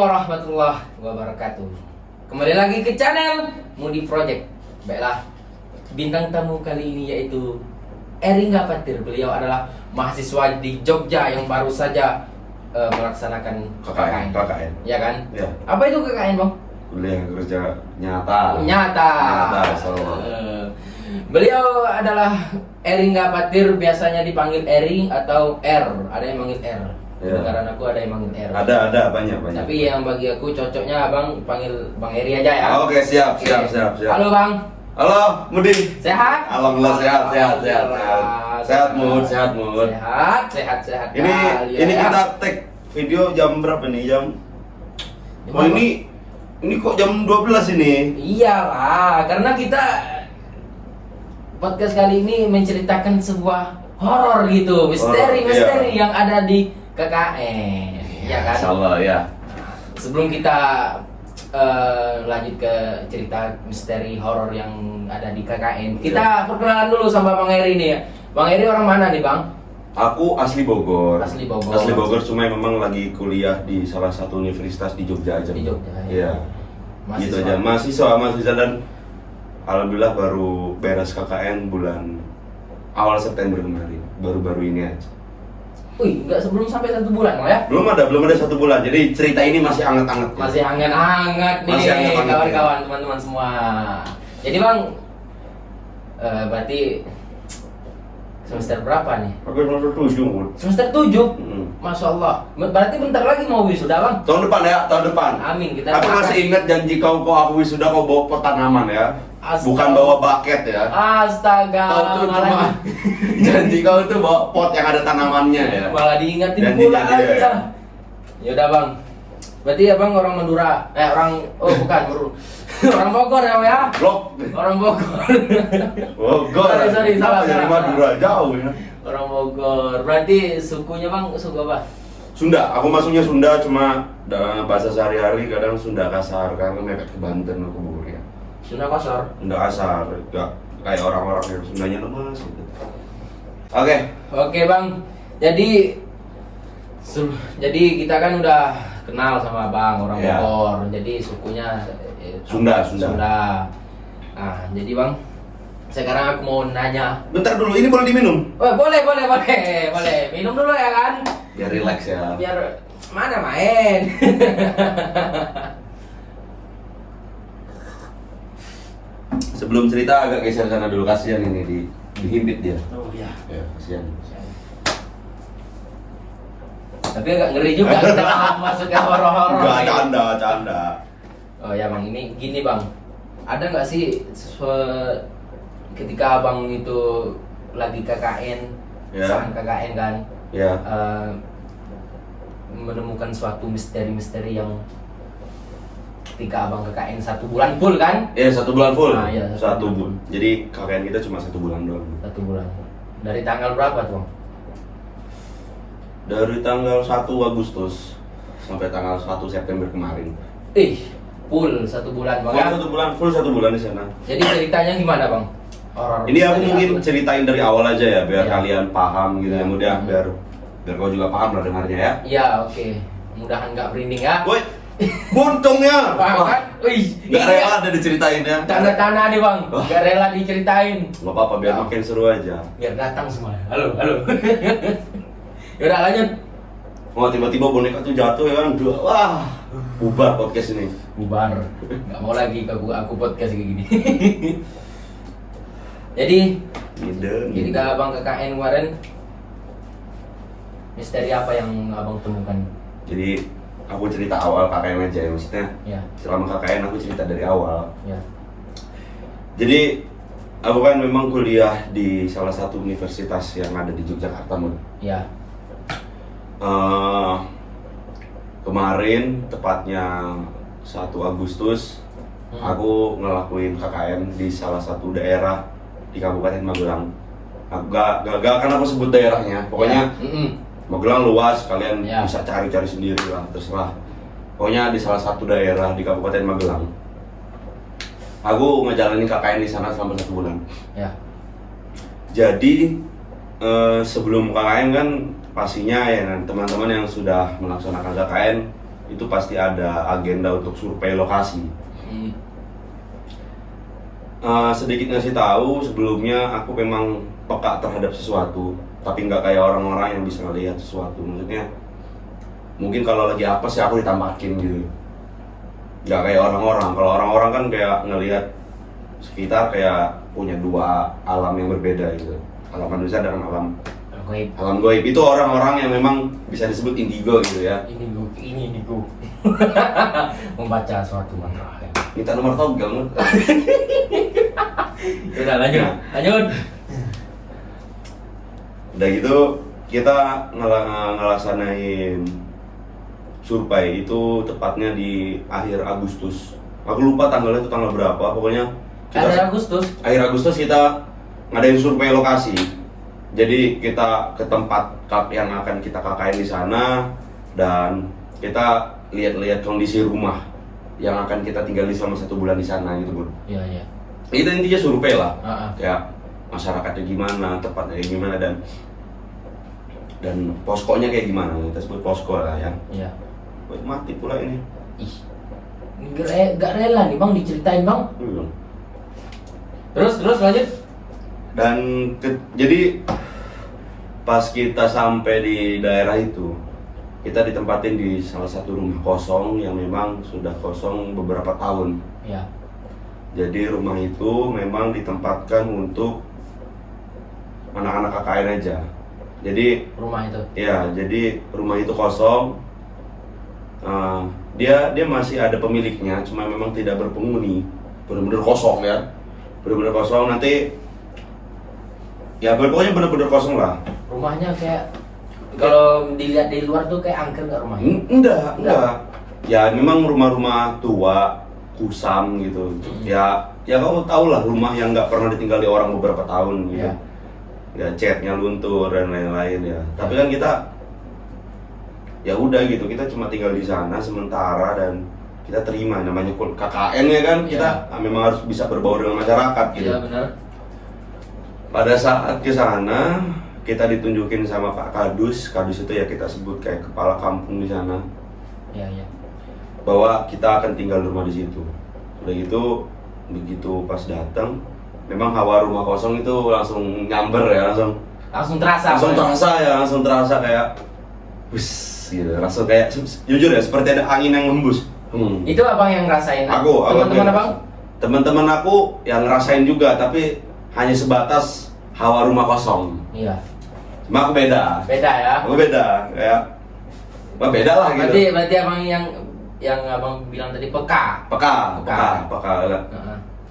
warahmatullahi wabarakatuh. Kembali lagi ke channel Mudi Project. Baiklah, bintang tamu kali ini yaitu Eri Ngapatir. Beliau adalah mahasiswa di Jogja yang baru saja melaksanakan KKN. Ya kan? Ya. Apa itu KKN, Bang? Kuliah kerja nyata. Nyata. Beliau adalah Eri Ngapatir, biasanya dipanggil Eri atau R. Ada yang manggil R. Ya. Karena aku ada yang manggil R. Ada banyak. Tapi yang bagi aku cocoknya Abang panggil Bang Eri aja ya. Oke, siap. Halo Bang. Halo, Mudi. Sehat? Alhamdulillah sehat. Sehat, Mud. Sehat. Ini kita tag video jam berapa nih? Oh, ini kok jam 12 ini? Iyalah, karena kita podcast kali ini menceritakan sebuah horor gitu, misteri yang ada di KKN, ya kan? Insyaallah ya. Sebelum kita lanjut ke cerita misteri horor yang ada di KKN, kita perkenalan dulu sama Bang Eri nih ya. Bang Eri orang mana nih, Bang? Aku asli Bogor. Asli Bogor, cuma memang lagi kuliah di salah satu universitas di Jogja aja. Di Jogja. Iya. Gitu aja. Mahasiswa dan alhamdulillah baru beres KKN bulan awal September kemarin. Baru-baru ini aja. Wih, nggak sebelum sampai 1 bulan loh ya? Belum ada 1 bulan. Jadi cerita ini masih hangat-hangat. Masih hangat-hangat nih, kawan-kawan, teman-teman semua. Jadi Bang, berarti semester berapa nih? Aku semester 7, Bud. Semester 7? Masya Allah. Berarti bentar lagi mau wisuda, Bang? Tahun depan. Amin, kita Aku masih ingat janji kau aku wisuda kau bawa pot tanaman ya. Bukan bawa bucket ya. Astaga. Kau tuh cuma janji kau tuh bawa pot yang ada tanamannya ya. Malah diingatin Janji pula lagi ya. ya. Yaudah Bang. Berarti ya Bang orang Madura. Bukan, orang Bogor ya. Blok. Orang Bogor. Bogor. Sorry, salah. Dari Madura jauh ya. Orang Bogor. Berarti sukunya Bang suku apa? Sunda. Aku masuknya Sunda, cuma dalam bahasa sehari-hari kadang Sunda kasar karena mepet ke Banten aku Bogor ya. Sunda kasar. Sunda kasar, enggak kayak orang-orang yang Sundanya lemas gitu. Oke Bang. Jadi kita kan udah kenal sama Bang orang Ya. Bogor. Jadi sukunya Sunda. Nah, jadi Bang, sekarang aku mau nanya. Bentar dulu, ini boleh diminum? Oh, boleh. Minum dulu ya kan? Biar relax ya. Biar mana main. Sebelum cerita agak geser sana dulu, kasihan ini dihimpit dia. Oh iya. Ya, kasihan. Tapi agak ngeri juga kita masuk ke horor-horor. Enggak, nih. canda. Oh ya Bang, ini gini Bang. Ada nggak sih ketika Abang itu lagi KKN, Ya. saat KKN kan, Ya. menemukan suatu misteri yang ketika Abang KKN 1 bulan full kan? Ya, 1 bulan full. Ah, iya, 1 1 bulan. Jadi KKN kita cuma 1 bulan doang. 1 bulan. Dari tanggal berapa tuh Bang? Dari tanggal 1 Agustus sampai tanggal 1 September kemarin. Full 1 bulan Bang ya? Full 1 bulan di sana. Jadi ceritanya gimana Bang? Horor. Ini aku misteri mungkin apa? ceritain dari awal aja ya, biar Ya. kalian paham gitu ya, mudah biar kau juga paham lah dengarnya ya. Iya, oke. Mudahan nggak merinding ya. Woi, buntungnya. Bang, kan? Wih, Gak rela ada diceritain ya. tanda-tanda nih Bang, Wah. gak rela diceritain. Gak apa-apa, biar Ya. makin seru aja. Biar datang semua. Halo. Yaudah lanjut. Oh, tiba-tiba boneka tuh jatuh ya kan. Wah, bubar podcast ini. Bubar. Gak mau lagi aku podcast kayak gini. Jadi ketika Abang KKN kemarin, misteri apa yang Abang temukan? Jadi aku cerita awal KKN aja ya, maksudnya Ya, selama KKN aku cerita dari awal. ya. Jadi aku kan memang kuliah di salah satu universitas yang ada di Yogyakarta, Mun. Ya. Kemarin tepatnya 1 Agustus aku ngelakuin KKN di salah satu daerah di Kabupaten Magelang. Gak akan aku sebut daerahnya, pokoknya Ya. Magelang luas, kalian Ya. bisa cari-cari sendiri lah, terserah. Pokoknya di salah satu daerah di Kabupaten Magelang. Aku ngejalanin KKN di sana selama 1 bulan. Ya. Jadi sebelum KKN kan pastinya ya teman-teman yang sudah melaksanakan KKN itu pasti ada agenda untuk survei lokasi. Sedikit ngasih tahu, sebelumnya aku memang peka terhadap sesuatu, tapi nggak kayak orang-orang yang bisa ngelihat sesuatu. Maksudnya mungkin kalau lagi apa sih aku ditampakin gitu, nggak kayak orang-orang. Kalau orang-orang kan kayak ngelihat sekitar kayak punya dua alam yang berbeda gitu, alam manusia dan alam goib. Itu orang-orang yang memang bisa disebut indigo gitu ya. Ini indigo. Membaca suatu mantra. Minta nomor togel. Udah lanjut. Udah gitu kita ngelaksanain survei itu tepatnya di akhir Agustus. Aku lupa tanggalnya itu tanggal berapa. Pokoknya Akhir Agustus kita ngadain survei lokasi. Jadi kita ke tempat yang akan kita KKN di sana dan kita lihat-lihat kondisi rumah yang akan kita tinggali selama 1 bulan di sana gitu, Bun. Iya. Itu intinya survei lah. Ah. Kayak masyarakatnya gimana, tempatnya kayak gimana dan poskonya kayak gimana. Kita sebut posko lah ya. Iya. Wih, mati pula ini. Ih. Gak rela nih Bang diceritain Bang. Terus lanjut. Dan jadi pas kita sampai di daerah itu, kita ditempatin di salah satu rumah kosong yang memang sudah kosong beberapa tahun. Ya. Jadi rumah itu memang ditempatkan untuk anak-anak KKN aja. Jadi Rumah itu. ya, jadi rumah itu kosong. Dia masih ada pemiliknya, cuma memang tidak berpenghuni. Benar-benar kosong ya. Benar-benar kosong. Nanti ya pokoknya benar-benar kosong lah. Rumahnya kayak kalau dilihat dari luar tuh kayak angker nggak rumahnya? Enggak. Ya memang rumah-rumah tua, kusam gitu. Ya kamu tau lah rumah yang nggak pernah ditinggali orang beberapa tahun gitu. Ya catnya luntur dan lain-lain ya. Tapi kan kita ya udah gitu, kita cuma tinggal di sana sementara dan kita terima namanya KKN ya kan. Kita memang harus bisa berbaur dengan masyarakat gitu. Iya benar. Pada saat ke sana kita ditunjukin sama Pak Kadus itu ya kita sebut kayak kepala kampung di sana. Iya. Bahwa kita akan tinggal di rumah di situ. Udah gitu, begitu pas datang, memang hawa rumah kosong itu langsung nyamber ya, Langsung terasa kayak, wis gitu, langsung kayak jujur ya seperti ada angin yang ngembus. Itu abang yang ngerasain? Aku Teman-teman abang? Teman-teman aku yang ngerasain juga, tapi hanya sebatas hawa rumah kosong. Iya. Cuma aku beda. Aku beda, kayak beda lah gitu. Berarti abang yang abang bilang tadi peka. Peka.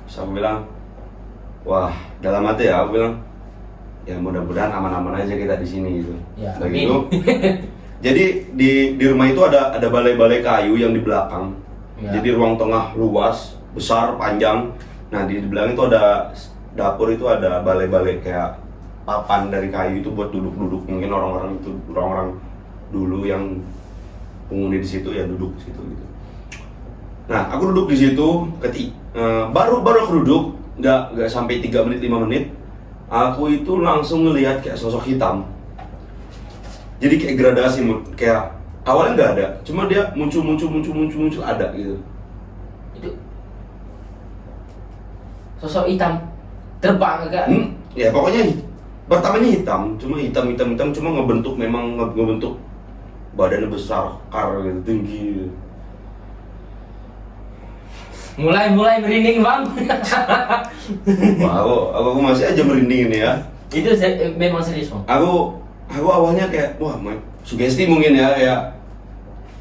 Terus aku bilang, wah dalam hati ya aku bilang, ya mudah-mudahan aman-aman aja kita di sini gitu. Ya, Begitu. Jadi di rumah itu ada balai-balai kayu yang di belakang. Ya. Jadi ruang tengah luas, besar, panjang. Nah di belakang itu ada dapur, itu ada balai-balai kayak papan dari kayu itu buat duduk-duduk. Mungkin orang-orang dulu yang penghuni di situ ya duduk di situ gitu. Nah aku duduk di situ, baru aku duduk, nggak sampai 3 menit 5 menit, aku itu langsung ngelihat kayak sosok hitam. Jadi kayak gradasi, kayak awalnya nggak ada, cuma dia muncul ada gitu. Itu sosok hitam terbang enggak? Ya pokoknya pertamanya hitam, cuma ngebentuk badannya besar, kar gitu, tinggi gitu. Mulai merinding bang. Wah, aku masih aja merinding ini ya. Itu memang serius bang? Aku awalnya kayak, wah sugesti mungkin ya, kayak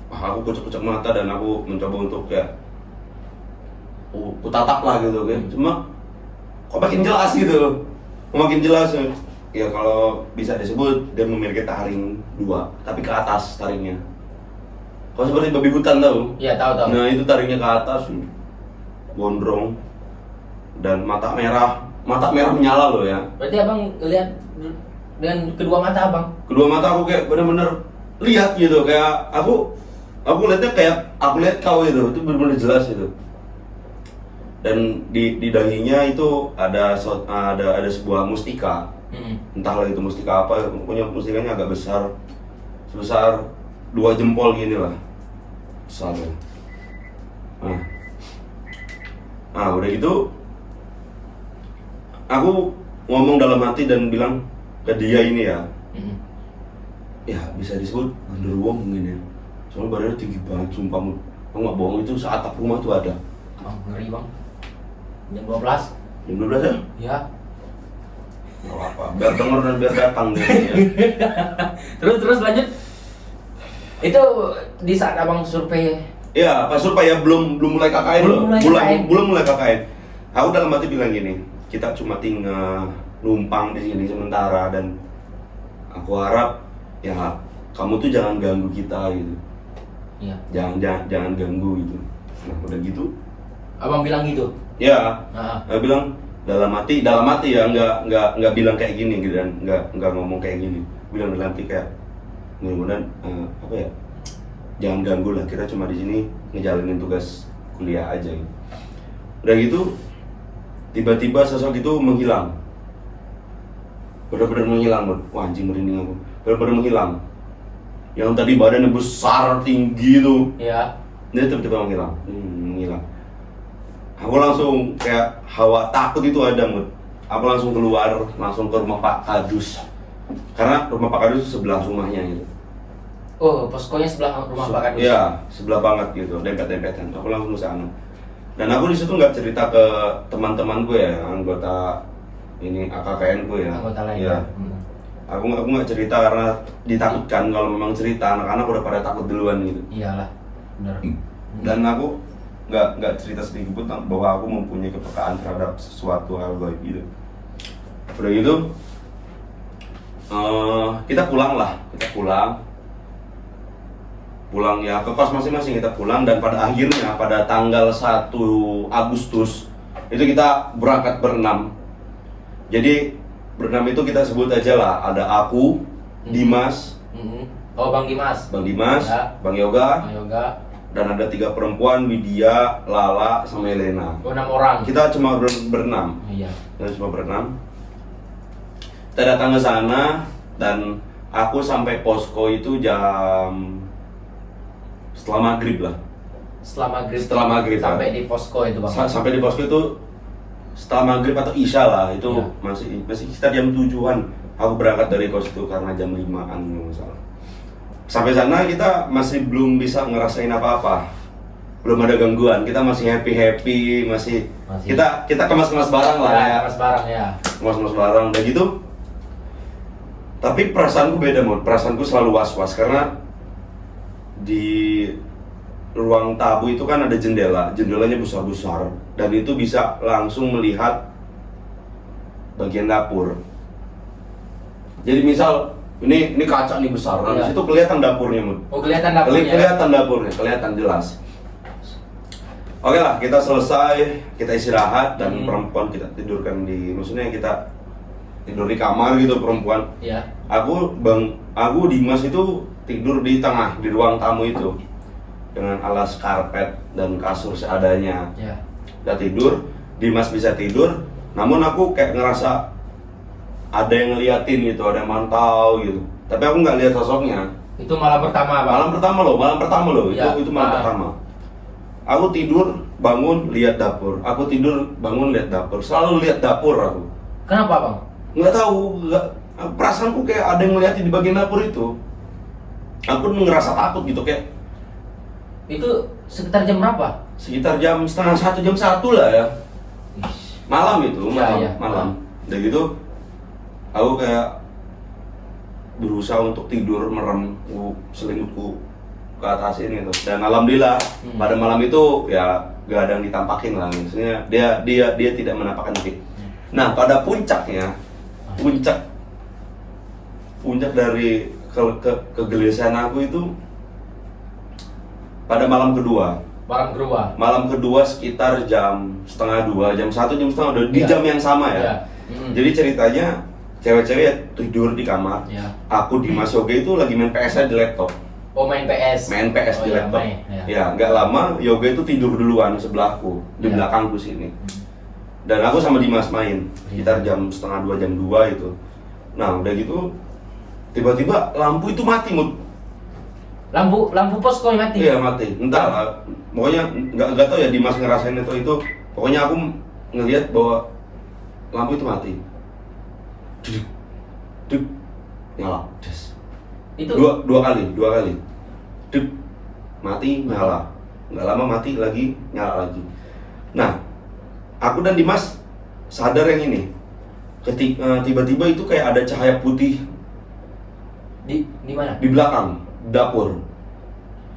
aku kucek-kucek mata dan aku mencoba untuk kayak aku tatap lah gitu kan. Cuma kok makin jelas gitu, makin jelas ya, kalau bisa disebut dia memiliki taring 2, tapi ke atas taringnya. Kalau seperti babi hutan tahu? Iya tahu. Nah itu taringnya ke atas, gondrong dan mata merah menyala loh ya. Berarti abang lihat dengan kedua mata abang? Kedua mata aku kayak bener-bener lihat gitu, kayak aku lihatnya kayak aku lihat kau itu bener-bener jelas itu. Dan di dahinya itu ada sebuah mustika. Entahlah itu mustika apa, pokoknya mustikanya agak besar, sebesar 2 jempol gini lah. besar ya. Udah gitu aku ngomong dalam hati dan bilang ke dia ini ya, ya bisa disebut genderuwo mungkin ya, soalnya badannya tinggi banget sumpah. Aku nggak bohong, itu seatap rumah tuh ada. Ngeri bang. Jam 12. Jam 12 ya? Ya. Nggak apa-apa, biar denger dan biar datang deh ya. Terus lanjut. Itu di saat abang survei. Iya, pas survei ya belum mulai KKN loh. Belum mulai KKN. Aku dalam hati bilang gini, kita cuma tinggal numpang di sini sementara dan aku harap ya kamu tuh jangan ganggu kita gitu. Iya. Jangan ganggu gitu. Nah, udah gitu. Abang bilang gitu. Ya, Nah. aku bilang dalam hati ya nggak bilang kayak gini gitu dan nggak ngomong kayak gini. Bilang dalam hati kayak mudah-mudahan apa ya? Jangan ganggu lah, kita cuma di sini ngejalanin tugas kuliah aja gitu. Udah gitu tiba-tiba sosok itu menghilang. Benar-benar menghilang, Bud. Wah, anjing merinding aku. Benar-benar menghilang. Yang tadi badannya besar, tinggi tuh. Iya. Dia tiba-tiba menghilang. Menghilang. Aku langsung kayak hawa takut itu ada, Bud. Aku langsung keluar, langsung ke rumah Pak Kadus. Karena rumah Pak Kadus sebelah rumahnya gitu. Oh, poskonya sebelah rumah Pak Kadus. Iya, sebelah banget gitu, dempet-dempetan. Aku langsung ke sana. Dan aku di situ nggak cerita ke teman-teman gue ya, anggota ini AKKN gue ya. Anggota lain. Iya. Aku nggak cerita karena ditakutkan. Kalau memang cerita, anak-anak udah pada takut duluan gitu. Iyalah, benar. Dan aku nggak cerita sedikit pun bahwa aku mempunyai kepekaan terhadap sesuatu hal gaib gitu. Udah gitu, kita pulang ya ke kos masing-masing, kita pulang. Dan pada akhirnya pada tanggal 1 Agustus itu kita berangkat berenam. Jadi berenam itu kita sebut aja lah, ada aku, Dimas, Oh, Bang Dimas, ya. Bang Yoga, dan ada 3 perempuan, Widya, Lala, sama Elena. Oh, 6 orang. Kita cuma berenam. Iya. Kita cuma berenam. Kita datang ke sana dan aku sampai posko itu setelah maghrib lah. Setelah maghrib sampai ya. di posko itu bang. Sampai di posko itu setelah maghrib atau isya lah, itu Iya. masih sekitar jam 7-an. Aku berangkat dari kos itu karena jam 5-an misalnya. Sampai sana kita masih belum bisa ngerasain apa-apa, belum ada gangguan. Kita masih happy, masih. kita kemas-kemas barang lah ya. Kemas barang ya. Kemas-kemas barang udah gitu. Tapi perasaanku beda, Mod. Perasaanku selalu was-was karena di ruang tamu itu kan ada jendelanya besar-besar dan itu bisa langsung melihat bagian dapur. Jadi misal ini kaca nih besar, nah di situ kelihatan dapurnya, Mod. Oh, kelihatan dapurnya. Kelihatan dapurnya, kelihatan jelas. Oke lah, kita selesai, kita istirahat dan perempuan kita tidurkan maksudnya kita tidur di kamar gitu perempuan. Iya. Aku Dimas itu tidur di tengah di ruang tamu itu dengan alas karpet dan kasur seadanya. Iya. Kita tidur, Dimas bisa tidur, namun aku kayak ngerasa ada yang ngeliatin gitu, ada yang mantau gitu. Tapi aku nggak lihat sosoknya. Itu malam pertama, Bang. Malam pertama loh. Ya. Itu malam pertama. Aku tidur, bangun, lihat dapur. Aku tidur, bangun, lihat dapur. Selalu lihat dapur aku. Kenapa, Bang? Nggak tahu, perasaanku kayak ada yang ngeliatin di bagian dapur itu. Aku ngerasa takut gitu kayak. Itu sekitar jam berapa? Sekitar jam setengah 1, jam 1 lah ya. Malam itu, malam. Udah gitu, aku kayak berusaha untuk tidur, merem selimutku ke atas ini tuh. Dan alhamdulillah pada malam itu ya gak ada yang ditampakin lah. Maksudnya dia tidak menampakkan diri. Nah, pada puncak dari kegelisahan aku itu pada malam kedua. Malam kedua sekitar jam setengah 2, jam 1, jam setengah 2 di jam yang sama ya. Jadi ceritanya cewek-cewek tidur di kamar. Aku di Mas Yoga itu lagi main PS di laptop. Oh, main PS. Main PS di laptop. Ya, nggak lama Yoga itu tidur duluan sebelahku di belakangku sini. Dan aku sama Dimas main sekitar jam setengah 2, jam 2 itu. Nah, udah gitu tiba-tiba lampu itu mati, Mut. Lampu posko yang mati. Iya mati. Entah lah. Pokoknya nggak tahu ya Dimas ngerasain itu. Pokoknya aku ngelihat bahwa lampu itu mati. Duduk, duduk, nyala. Des. Itu Dua kali. Duduk, mati, nyala. Nggak lama mati lagi, nyala lagi. Nah, aku dan Dimas sadar yang ini. Tiba-tiba itu kayak ada cahaya putih di mana? di belakang dapur.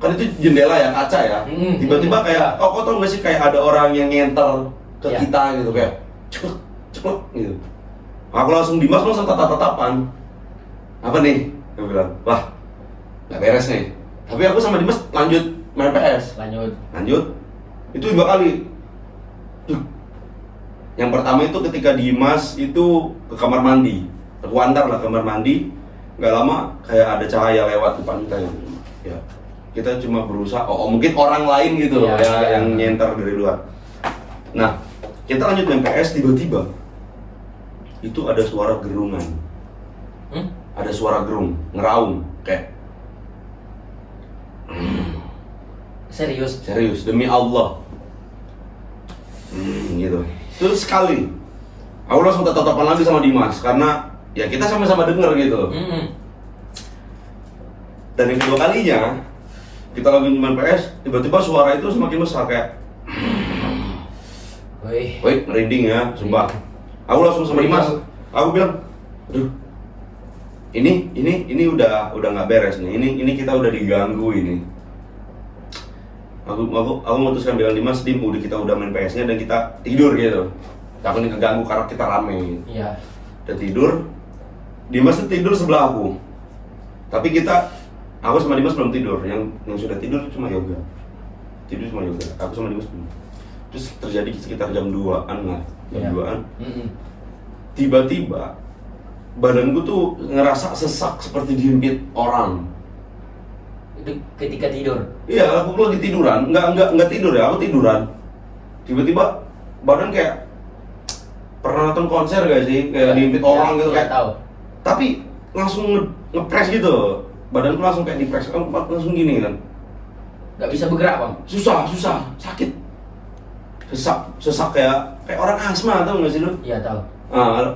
Kan itu jendela ya, kaca ya. Tiba-tiba kayak, kau tau nggak sih kayak ada orang yang ngenter ke Ya. kita gitu kayak ceklek, ceklek gitu. Aku langsung Dimas langsung tatap-tatapan. Apa nih? Aku bilang, wah, nggak beres nih. Tapi aku sama Dimas lanjut main PS. Lanjut. Itu 2 kali. Duh. Yang pertama itu ketika Dimas itu ke kamar mandi. Aku antar lah kamar mandi. Nggak lama kayak ada cahaya lewat depan kita yang ya kita cuma berusaha mungkin orang lain gitu loh Ya. yang nyenter dari luar. Nah, kita lanjut main PS, tiba-tiba itu ada suara gerungan. Ada suara gerung, ngeraung kayak serius demi Allah. Gitu. Terus sekali aku langsung tatapan lagi sama Dimas karena ya kita sama-sama denger gitu. Dan yang kedua kalinya kita lagi main PS, tiba-tiba suara itu semakin besar kayak woi, merinding ya, sumpah. Aku langsung sama Dimas, aku bilang, aduh, ini udah nggak beres nih. Ini kita udah diganggu ini. Aku memutuskan bilang Dimas, udah kita udah main PS-nya dan kita tidur gitu. Takut nih keganggu karena kita rame. Iya. Udah tidur, Dimas tuh tidur sebelah aku. Tapi aku sama Dimas belum tidur. Yang sudah tidur cuma yoga. Tidur cuma yoga. Aku sama Dimas belum. Terus terjadi sekitar jam 2-an lah. Jam 2-an. Tiba-tiba badanku tuh ngerasa sesak seperti dihimpit orang. Itu ketika tidur. Iya, aku lagi tiduran, nggak tidur ya, aku tiduran. Tiba-tiba badan kayak pernah nonton konser gak sih, kayak dihimpit orang gitu kayak. Tahu. Tapi langsung ngepres gitu, badanku langsung kayak dipres, langsung gini kan. Nggak bisa bergerak bang. Susah, sakit, sesak kayak orang asma, tau nggak sih lu? Iya tahu.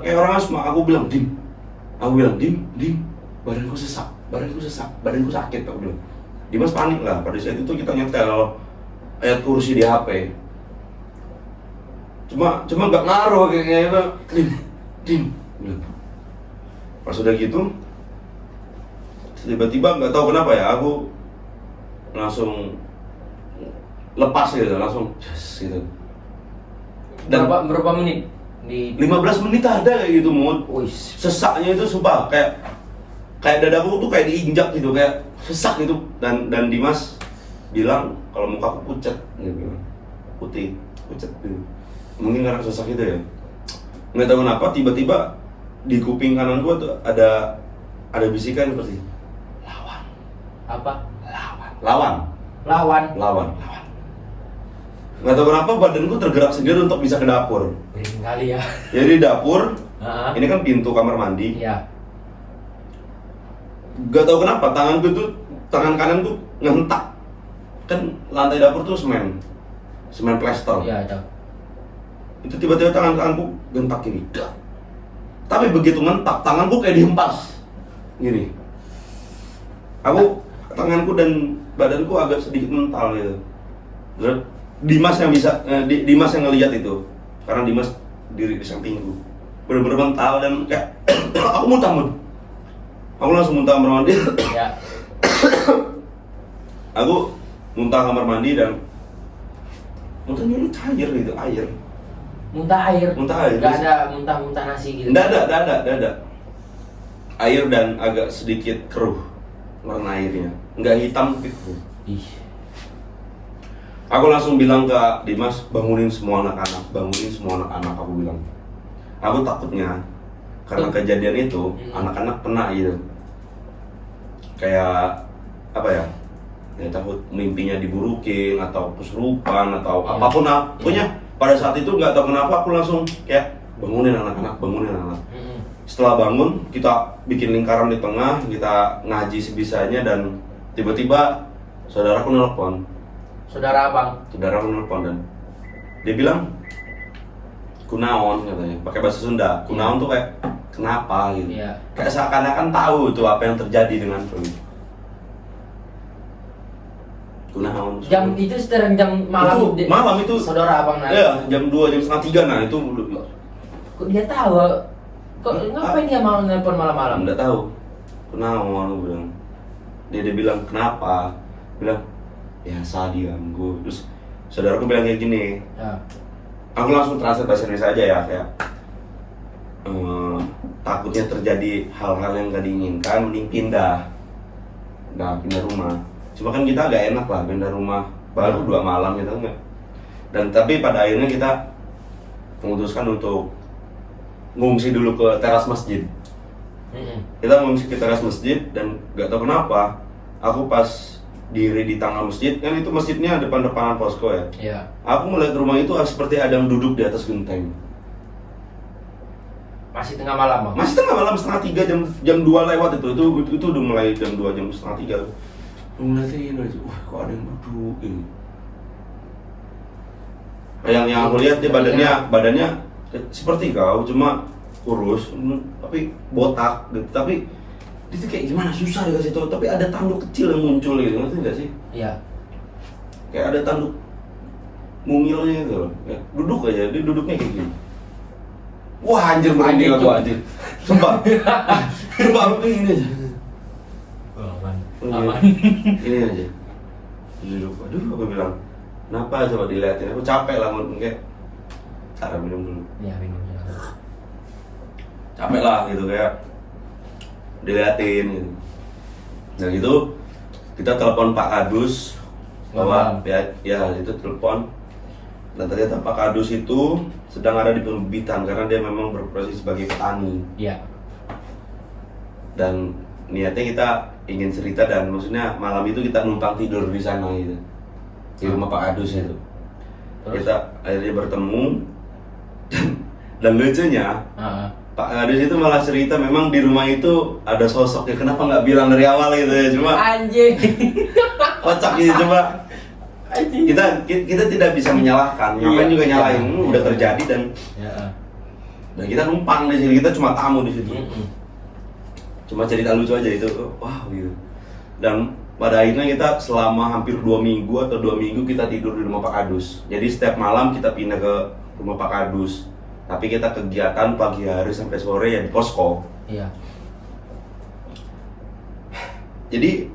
Kayak orang asma. Aku bilang dim, badanku sesak, badanku sakit. Aku bilang. Dimas panik lah, pada saat itu kita nyetel ayat kursi di HP. Cuma nggak ngaruh kayaknya itu. Dim. Pas udah gitu, tiba-tiba nggak tahu kenapa ya, aku langsung lepas gitu, langsung yes, gitu. Dan Berapa menit? 15 menit ada kayak gitu, Mut. Sesaknya itu sumpah kayak dadaku tuh kayak diinjak gitu, kayak sesak gitu. Dan Dimas bilang kalau muka aku pucat, dia bilang putih, pucat gitu. Mungkin karena sesak itu ya. Nggak tahu kenapa tiba-tiba di kuping kanan gua tuh ada bisikan seperti lawan. Apa? Lawan. Nggak tahu kenapa badanku tergerak sendiri untuk bisa ke dapur. Bering kali ya. Jadi di dapur, ini kan pintu kamar mandi. Iya. Gak tau kenapa tangan kanan tuh ngentak. Kan lantai dapur tuh semen plester. Iya tahu. Itu tiba-tiba tanganku gentak gini. Dah. Tapi begitu ngentak, tanganku kayak dihempas gini. Tanganku dan badanku agak sedikit mental gitu. Terus Dimas yang ngelihat itu, karena Dimas diri di sampingku, bener-bener mental dan kayak aku muntah. Aku langsung muntah kamar mandi. Ya. Aku muntah kamar mandi dan muntahnya ini cair gitu, air. Muntah air. Gak ada muntah nasi gitu. Nggak ada. Air dan agak sedikit keruh warna airnya. Nggak hitam tapi keruh. Aku langsung bilang ke Dimas, bangunin semua anak-anak, aku bilang. Aku takutnya karena kejadian itu anak-anak kena gitu. Kayak apa ya? Ya takut mimpinya diburukin atau kesurupan atau apapun lah. Pokoknya pada saat itu nggak tahu kenapa aku langsung kayak bangunin anak-anak. Setelah bangun, kita bikin lingkaran di tengah, kita ngaji sebisanya dan tiba-tiba saudaraku nelpon, Saudara abang. dan dia bilang kunaon katanya, pakai bahasa Sunda. Kunaon tuh kayak kenapa gitu. Iya. Kayak seakan-akan tahu tuh apa yang terjadi denganku gitu. Kunaon. Jam itu sekarang jam malam. Itu malam itu. Saudara abang nanya. Iya, jam 2, jam setengah 3 nah itu. Kok dia tahu? Kok ngapain dia mau nelpon malam-malam? Enggak tahu. Kunaon aku bilang. Dia bilang kenapa? Bilang biasa diganggu. Terus saudaraku bilang kayak gini. Ya. Aku langsung translate bahasa Indonesia aja ya, kayak takutnya terjadi hal-hal yang gak diinginkan, mending pindah rumah. Cuma kan kita agak enak lah pindah rumah baru 2 malam gitu enggak. Dan tapi pada akhirnya kita memutuskan untuk ngungsi dulu ke teras masjid. Kita ngungsi ke teras masjid dan gak tahu kenapa aku pas diri di tangga masjid, kan itu masjidnya depan-depanan posko ya. Iya. Aku melihat rumah itu seperti ada yang duduk di atas genteng. Masih tengah malam, Bang. Masih tengah malam, setengah 3, jam 2 lewat itu udah mulai jam 2, jam setengah 3. Aku ngeliatin aja, wah kok ada yang duduk ini. Yang aku lihat dia badannya seperti kau, cuma kurus, tapi botak gitu. Tapi dia tuh kayak gimana, susah dikasih tau, tapi ada tanduk kecil yang muncul gitu, ngerti nggak sih? Iya. Kayak ada tanduk mungilnya gitu loh. Ya, duduk aja, dia duduknya kayak gini. Wah anjir, merinding aku anjir. Sumpah. Sumpah aku ini aja. Aman. Ini aja. Duduk, aduh aku bilang, kenapa coba dilihatin, aku capek lah kayak cara minum dulu. Iya, minum dulu. Capek lah gitu kayak diliatin gitu. Nah gitu kita telepon Pak Kadus bahwa ya itu telepon, dan ternyata Pak Kadus itu sedang ada di pembibitan karena dia memang berprofesi sebagai petani. Iya. Dan niatnya kita ingin cerita, dan maksudnya malam itu kita numpang tidur di sana gitu, di rumah Pak Kadus itu. Terus? Kita akhirnya bertemu dan lucunya Pak Kadus itu malah cerita memang di rumah itu ada sosok ya, kenapa nggak bilang dari awal gitu ya, cuma anjing. kocak gitu, coba kita tidak bisa menyalahkan, ngapain juga nyalahin, udah terjadi dan kita numpang di sini, kita cuma tamu di situ, cuma cerita lucu aja itu, wow gitu. Dan pada akhirnya kita selama hampir 2 minggu atau 2 minggu kita tidur di rumah Pak Kadus. Jadi setiap malam kita pindah ke rumah Pak Kadus. Tapi kita kegiatan pagi hari sampai sore ya di posko. Iya. Jadi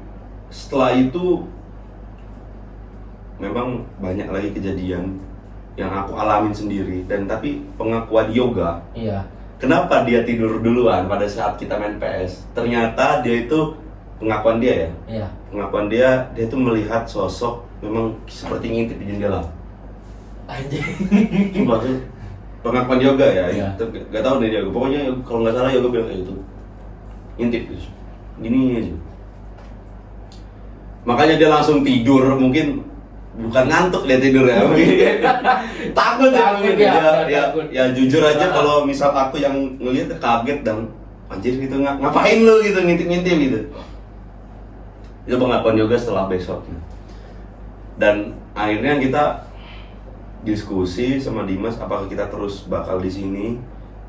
setelah itu memang banyak lagi kejadian yang aku alamin sendiri, dan tapi pengakuan Yoga. Iya. Kenapa dia tidur duluan pada saat kita main PS? Ternyata dia itu, pengakuan dia ya. Iya. Pengakuan dia itu melihat sosok memang seperti ngintip di jendela. Anjing. Sumpah tuh. Pengakuan Yoga ya, Iya. Gak tau deh Yoga, pokoknya kalau nggak salah Yoga bilang kayak gitu, ngintip gitu, gini aja. Makanya dia langsung tidur, mungkin bukan ngantuk dia tidur ya, takut ya mungkin ya jujur aja kalau misal aku yang ngelihat kaget dan anjir gitu, ngapain lu gitu ngintip-ngintip gitu. Itu pengakuan Yoga setelah besoknya. Dan akhirnya kita diskusi sama Dimas, apakah kita terus bakal di sini.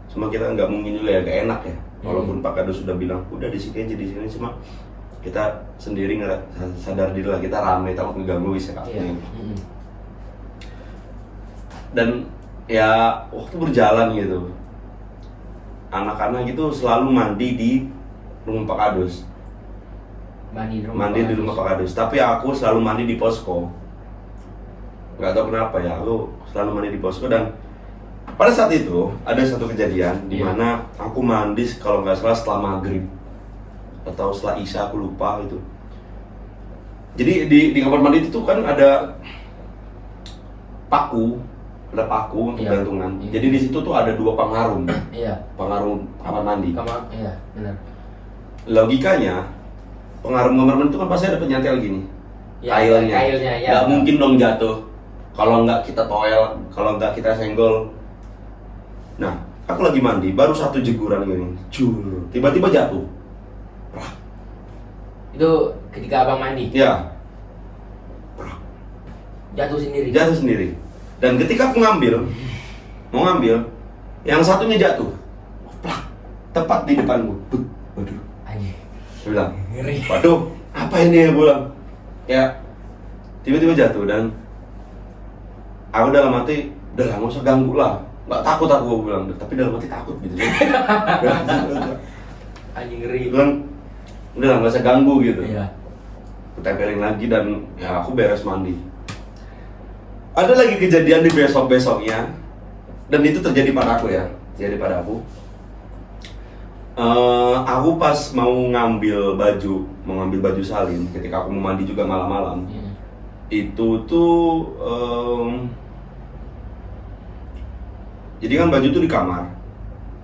Cuma kita nggak mungkin juga ya, gak enak ya. Walaupun Pak Kadus sudah bilang udah di sini aja, di sini, cuma kita sendiri sadar diri lah, kita rame, takut ngeganggu bisa Iya. Dan ya waktu berjalan gitu, anak-anak itu selalu mandi di rumah Pak Kadus. Mandi di rumah Pak Kadus, tapi aku selalu mandi di posko. Nggak tahu kenapa ya, aku selalu mandi di posko. Dan pada saat itu ada satu kejadian di mana aku mandi kalau nggak salah setelah maghrib atau setelah isya, aku lupa itu. Jadi di kamar mandi itu kan ada paku untuk gantungan. Jadi di situ tuh ada 2 pengharum. Iya. Pengharum kamar mandi. Iya, benar. Logikanya pengharum kamar mandi itu kan pasti ada penyantel gini. Ya, kailnya ya. Nggak mungkin dong jatuh kalau nggak kita toel, kalau nggak kita senggol. Nah, aku lagi mandi, baru 1 jeguran gini, tiba-tiba jatuh. Itu ketika abang mandi, Ya, jatuh sendiri. jatuh sendiri. Dan ketika aku mau ngambil, yang satunya jatuh. Plak, tepat di depanku. Buk, waduh. Anjing. Dia bilang, Ngeri. waduh, apa ini ya bilang? Ya, tiba-tiba jatuh dan aku dalam hati, udah lah, nggak usah ganggu lah. Nggak takut aku bilang, tapi dalam hati takut gitu. Anjing ngeri. Bilang, udah lah, nggak usah ganggu gitu. Iya. Aku tempelin lagi dan ya aku beres mandi. Ada lagi kejadian di besok-besoknya dan itu terjadi pada aku ya, terjadi pada aku. Aku pas mau ngambil baju salin ketika aku mau mandi juga malam-malam. Iya. Itu tuh jadi kan baju tuh di kamar.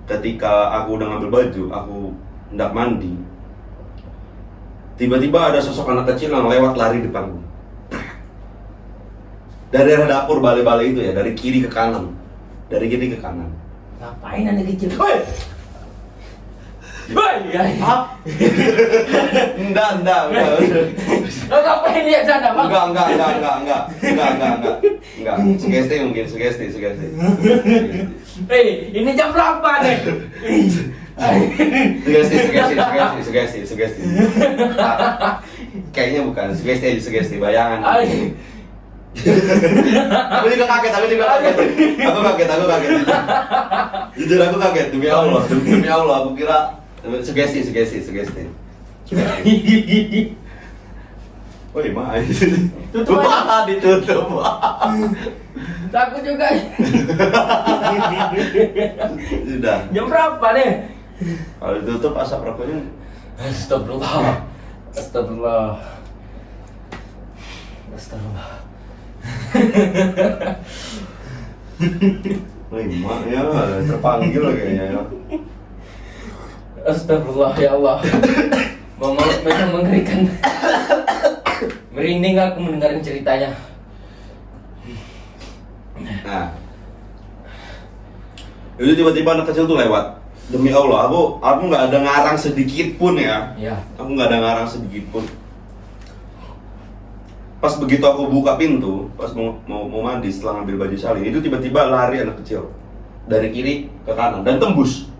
Ketika aku udah ngambil baju, aku hendak mandi. Tiba-tiba ada sosok anak kecil yang lewat lari depanku. Dari arah dapur bale-bale itu ya, dari kiri ke kanan. Dari kiri ke kanan. Ngapain anak kecil? Woi! Woi, Hap! Enggak. lo ngapain lihat sana bang? Enggak. Sugesti mungkin, sugesti. Hei, ini jam berapa nih? Sugesti. Kayaknya bukan, sugesti, bayangan. Aku juga kaget. Aku kaget. Jujur aku kaget, demi Allah, aku kira sugesti. Woi, main. Tutup aja. Ditutup. Takut juga. Sudah. Jam berapa nih? Kalau ditutup asap rokoknya. Astagfirullah. Woi, mak ya, terpanggil kayaknya ya. Astagfirullah ya Allah. Memang mengerikan. Merinding aku mendengar ceritanya. Nah, itu tiba-tiba anak kecil tuh lewat. Demi Allah, aku nggak ada ngarang sedikit pun ya. Iya. Aku nggak ada ngarang sedikit pun. Pas begitu aku buka pintu, pas mau mandi setelah ngambil baju salin, itu tiba-tiba lari anak kecil dari kiri ke kanan dan tembus.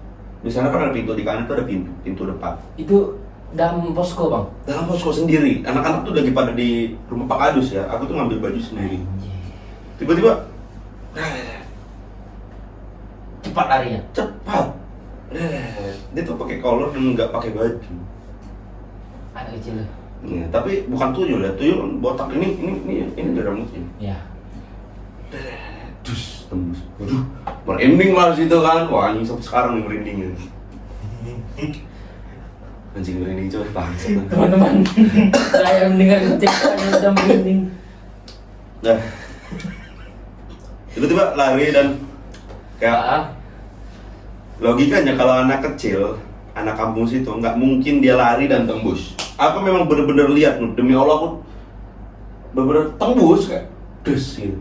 Di sana kan ada pintu, di kanan itu ada pintu depan. Itu dalam posko bang. Dalam posko sendiri, anak-anak tuh lagi pada di rumah Pak Kadus ya. Aku tuh ngambil baju sendiri. Tiba-tiba Cepat larinya. cepat. Dia tuh pakai kolor dan nggak pakai baju. Anak kecil. Ya, tapi bukan tuyul ya. Tuyul kan botak ini di rambutnya. Ya. Dus tembus. Waduh, merinding lah situ kan. Wah, anjing sampai sekarang nih merinding ya. Anjing merinding coy, bangsa. Teman-teman, saya mendengar ceritanya sudah merinding. Nah, tiba-tiba lari dan kayak logikanya kalau anak kecil, anak kampung situ nggak mungkin dia lari dan tembus. Aku memang bener-bener lihat, demi Allah aku bener-bener tembus kayak dus gitu.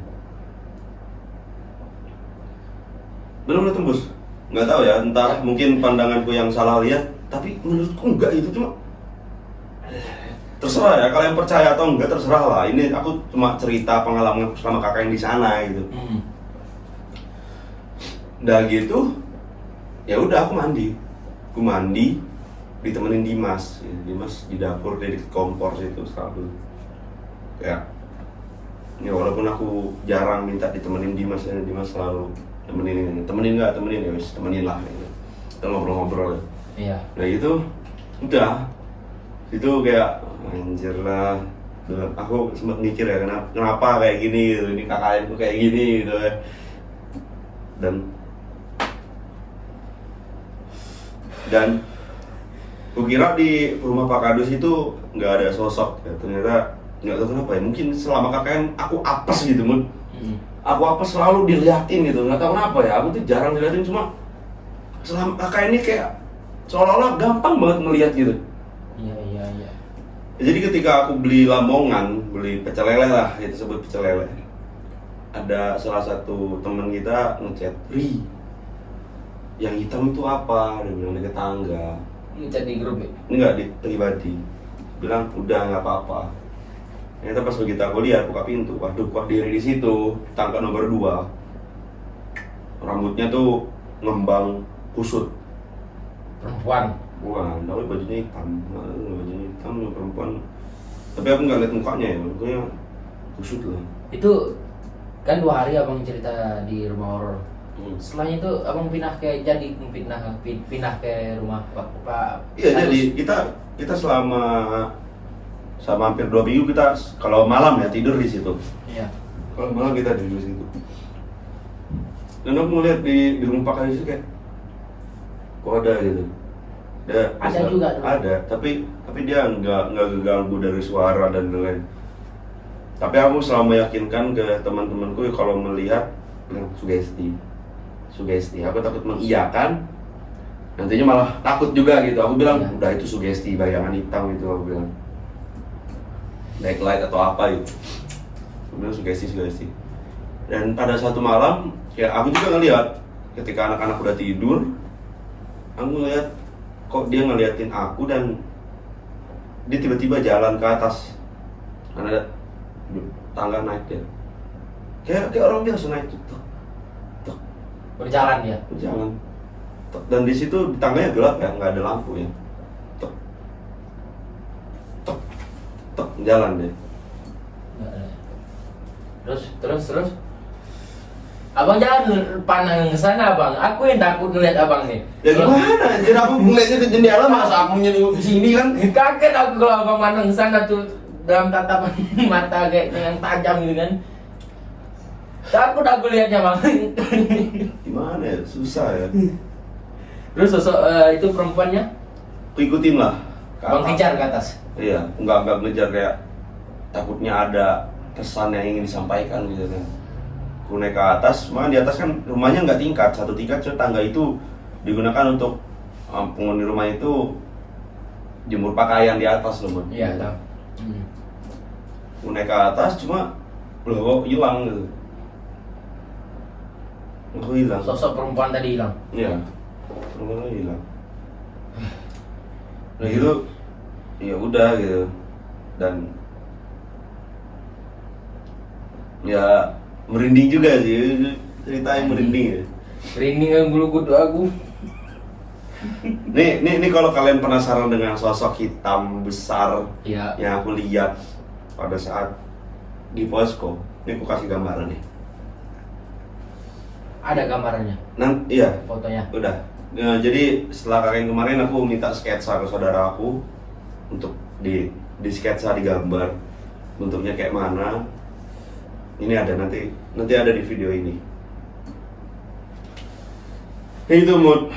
Bener-bener tembus. Nggak tahu ya, entah mungkin pandanganku yang salah lihat, tapi menurutku enggak, itu cuma terserah ya, kalian percaya atau enggak terserah lah. Ini aku cuma cerita pengalaman sama kakak yang di sana gitu. Udah gitu, ya udah aku mandi, ditemenin Dimas di dapur, dia di kompor situ selalu. Ya walaupun aku jarang minta ditemenin Dimas selalu temenin ya wis, temenin lah gitu. Kita ngobrol-ngobrol ya. Iya. Nah gitu, udah itu kayak anjir lah. Aku sempat mikir ya kenapa kayak gini gitu, ini kakakku kayak gini gitu ya. Dan kukira di rumah Pak Kadus itu nggak ada sosok ya. Ternyata nggak tahu kenapa ya, mungkin selama KKN aku apes gitu Mun. Aku apes selalu diliatin gitu, nggak tahu kenapa ya, aku tuh jarang diliatin, cuma selama KKN ini kayak seolah-olah gampang banget ngeliat gitu. Iya. Jadi ketika aku beli lamongan, beli pecel lele lah, kita sebut pecel lele, ada salah satu teman kita ngechat, "Ri, yang hitam itu apa?" Dia bilang di tetangga. Ini chat di grup ya? Ini enggak di pribadi. bilang udah nggak apa-apa. Ternyata pas begitu aku lihat buka pintu, waduh kok diri di situ, tangga nomor 2. Rambutnya tuh ngembang kusut. Perempuan. Bukan, tapi bajunya hitam. Bajunya hitam perempuan. Tapi aku nggak lihat mukanya ya, mukanya kusut lah. Itu kan 2 hari abang cerita di rumah horor. Setelahnya itu abang pindah ke pindah ke rumah Pak. Iya, jadi kita selama hampir 2 minggu kita kalau malam ya tidur di situ. Iya. Kalau malam kita tidur di situ. Dan aku ngeliat di rumah Pak Kayus kayak kok ada gitu. Ada juga tuh. Ada, tapi dia nggak geganggu dari suara dan lain-lain. Tapi aku selalu meyakinkan ke teman-temanku kalau melihat bilang sugesti. Aku takut mengiyakan, nantinya malah takut juga gitu. Aku bilang ya. Udah itu sugesti, bayangan hitam itu aku bilang. Backlight atau apa gitu. Aku bilang sugesti. Dan pada satu malam, ya aku juga ngeliat ketika anak-anak udah tidur, aku ngeliat kok dia ngeliatin aku dan dia tiba-tiba jalan ke atas. Karena ada tangga naik dia. Kayak orang biasa naik tuh. Berjalan dia. Berjalan. Dan di situ tangganya gelap ya, nggak ada lampu ya. Tok, jalan dia. Terus. Abang jangan pandang ke sana, Bang. Aku yang takut ngeliat abang nih. Ya gimana? Jadi aku ngeliatnya ke jendela, masa aku nyedih di sini kan? Kaget aku kalau abang pandang ke sana tuh dalam tatapan mata kayak yang tajam gitu kan. Takut aku lihatnya, Bang. Gimana ya? Susah ya. Terus sosok itu perempuannya? Aku ikutin lah. Abang kejar ke atas. Iya, nggak ngejar kayak takutnya ada pesan yang ingin disampaikan gitu kan. Aku naik ke atas, cuma di atas kan rumahnya nggak tingkat, 1 tingkat, so tangga itu digunakan untuk penghuni rumah itu jemur pakaian di atas loh, Bud. Iya, tahu. Aku naik ke atas, cuma loh kok hilang gitu. Aku hilang. Sosok perempuan tadi hilang. Iya, perempuan hilang. Nah gitu, ya udah gitu, dan ya merinding juga sih, ceritanya merinding ya. Merinding yang bulu kudu aku. Nih kalau kalian penasaran dengan sosok hitam besar Iya. yang aku lihat pada saat di posko, ini aku kasih gambaran nih. Ada gambarnya, Iya, fotonya. udah. Nah, jadi setelah kalian kemarin aku minta sketsa ke saudara aku untuk di sketsa, digambar bentuknya kayak mana. Ini ada nanti ada di video ini. Itu Mut.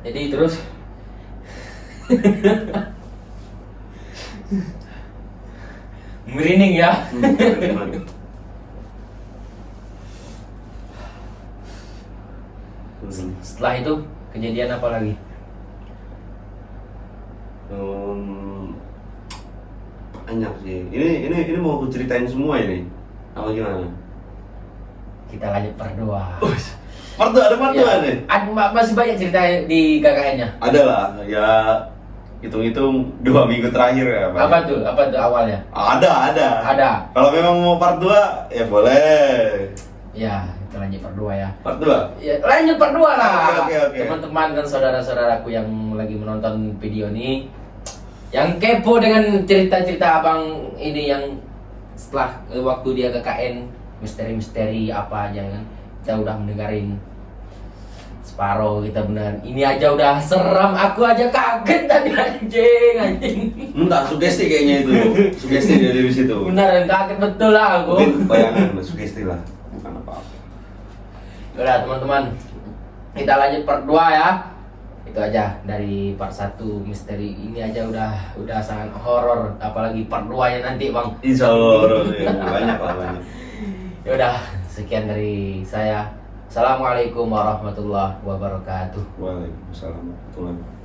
Jadi terus merinding ya. Setelah itu kejadian apa lagi? Banyak sih. Ini mau aku ceritain semua ini. Apa gimana? Kita lanjut part 2. Ada part 2 nih. Masih banyak cerita di KKN-nya. Ada lah, ya hitung-hitung 2 minggu terakhir ya. Apa tuh awalnya? Ada. Kalau memang mau part 2 ya boleh. Ya, kita lanjut part 2 ya. Part 2? Ya, lanjut part 2 lah. Oke. Teman-teman dan saudara-saudaraku yang lagi menonton video ini, yang kepo dengan cerita-cerita abang ini yang setelah waktu dia KKN, misteri-misteri apa aja kan, kita udah mendengarin separuh, kita beneran ini aja udah seram, aku aja kaget tadi anjing. Enggak, sugesti kayaknya itu. Sugesti dari situ. Beneran kaget betul lah aku. Mungkin bayangan, sugesti lah, bukan apa-apa. Udah teman-teman, kita lanjut part 2 ya. Itu aja dari part 1 misteri ini aja udah sangat horor, apalagi part 2 nya nanti, Bang. Insya Allah ya. Banyak. Ya udah, sekian dari saya. Assalamualaikum warahmatullahi wabarakatuh. Waalaikumsalam warahmatullahi wabarakatuh.